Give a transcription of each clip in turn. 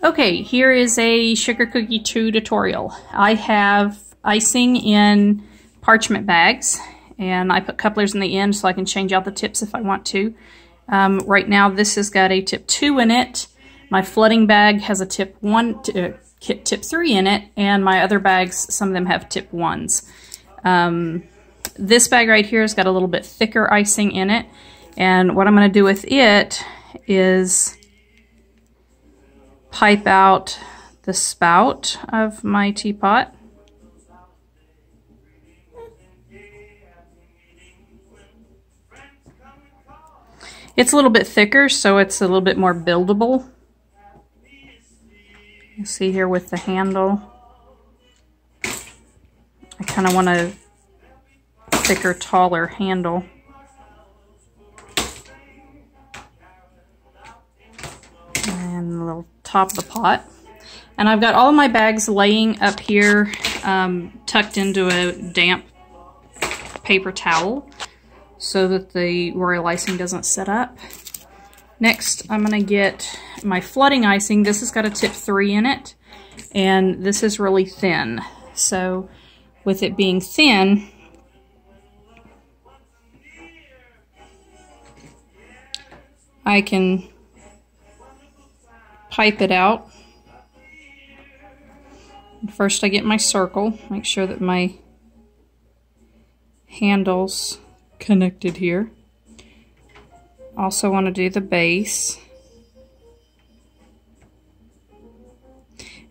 Okay, here is a sugar cookie 2 tutorial. I have icing in parchment bags, and I put couplers in the end so I can change out the tips if I want to. Right now this has got a tip 2 in it. My flooding bag has a tip 3 in it, and my other bags, some of them have tip 1s. This bag right here has got a little bit thicker icing in it, and what I'm going to do with it is pipe out the spout of my teapot. It's a little bit thicker, so it's a little bit more buildable. You see here with the handle, I kind of want a thicker, taller handle. And a little top of the pot. And I've got all of my bags laying up here, tucked into a damp paper towel so that the royal icing doesn't set up. Next, I'm going to get my flooding icing. This has got a tip 3 in it, and this is really thin. So with it being thin, I can pipe it out. First I get my circle, make sure that my handle's connected here. Also want to do the base.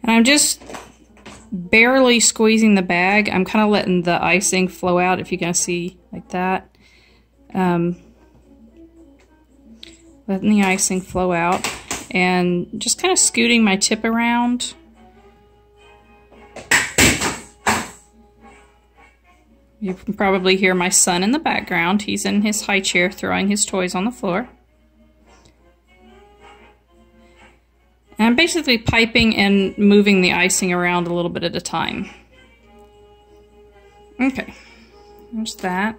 And I'm just barely squeezing the bag. I'm kind of letting the icing flow out, if you can see like that. Letting the icing flow out. And just kind of scooting my tip around. You can probably hear my son in the background. He's in his high chair throwing his toys on the floor. And I'm basically piping and moving the icing around a little bit at a time. Okay, there's that.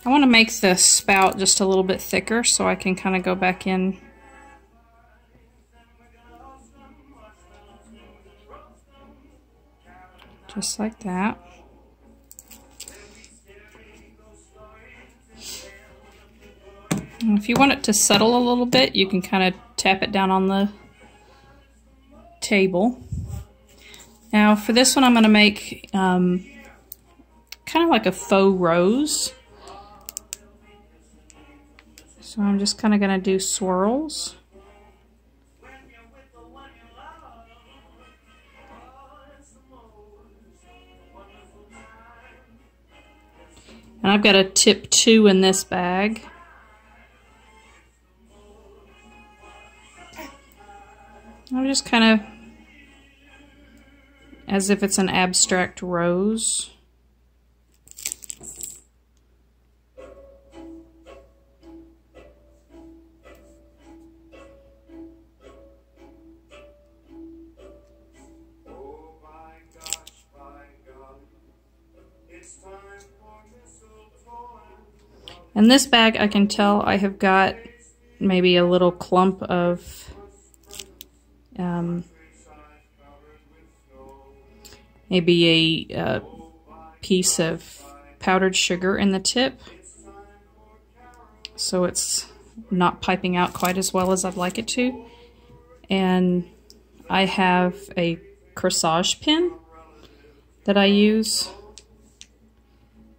I want to make the spout just a little bit thicker so I can kind of go back in just like that. And if you want it to settle a little bit, you can kind of tap it down on the table. Now for this one I'm going to make kind of like a faux rose. So I'm just kind of going to do swirls. And I've got a tip 2 in this bag. I'm just kind of, as if it's an abstract rose. In this bag, I can tell I have got maybe a little clump of maybe a piece of powdered sugar in the tip, so it's not piping out quite as well as I'd like it to. And I have a corsage pin that I use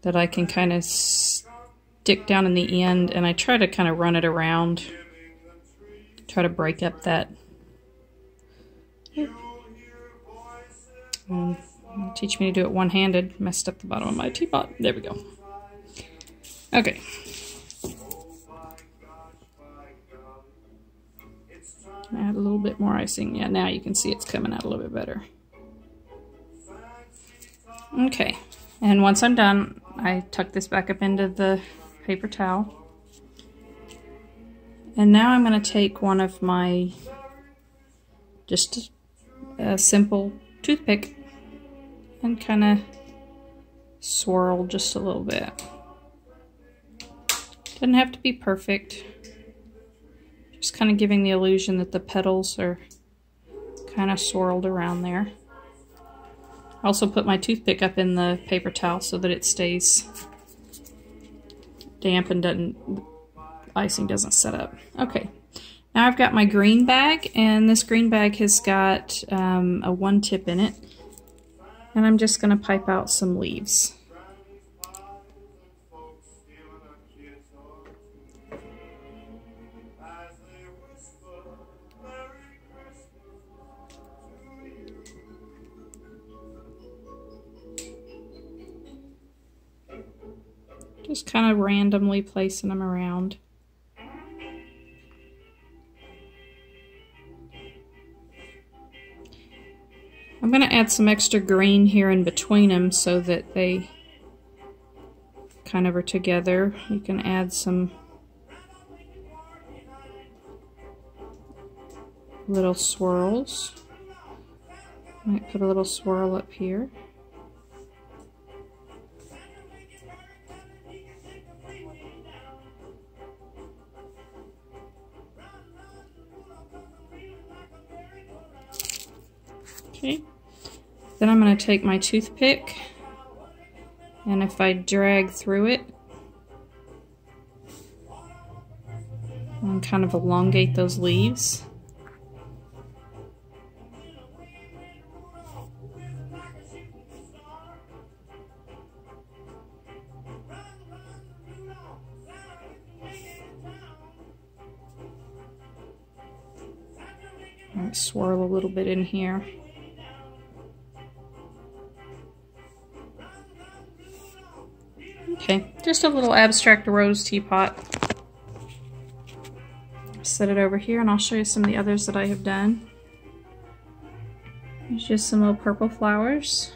that I can kind of stick down in the end, and I try to kind of run it around, try to break up that. Teach me to do it one-handed. Messed up the bottom of my teapot. There we go. Okay. Add a little bit more icing. Yeah, now you can see it's coming out a little bit better. Okay. And once I'm done, I tuck this back up into the paper towel. And now I'm going to take one of my, just a simple toothpick, and kind of swirl just a little bit. Doesn't have to be perfect. Just kind of giving the illusion that the petals are kind of swirled around there. I also put my toothpick up in the paper towel so that it stays damp and icing doesn't set up. Okay, now I've got my green bag, and this green bag has got a 1 tip in it, and I'm just going to pipe out some leaves. Just kind of randomly placing them around. I'm going to add some extra green here in between them so that they kind of are together. You can add some little swirls. Might put a little swirl up here. Okay, then I'm going to take my toothpick, and if I drag through it and kind of elongate those leaves, and swirl a little bit in here. Okay, just a little abstract rose teapot. Set it over here, and I'll show you some of the others that I have done. There's just some little purple flowers.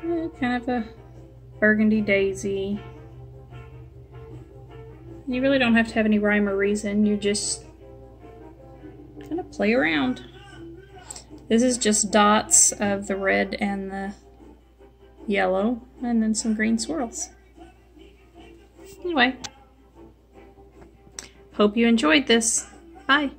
Kind of a burgundy daisy. You really don't have to have any rhyme or reason, you just kind of play around. This is just dots of the red and the yellow, and then some green swirls. Anyway, hope you enjoyed this. Bye.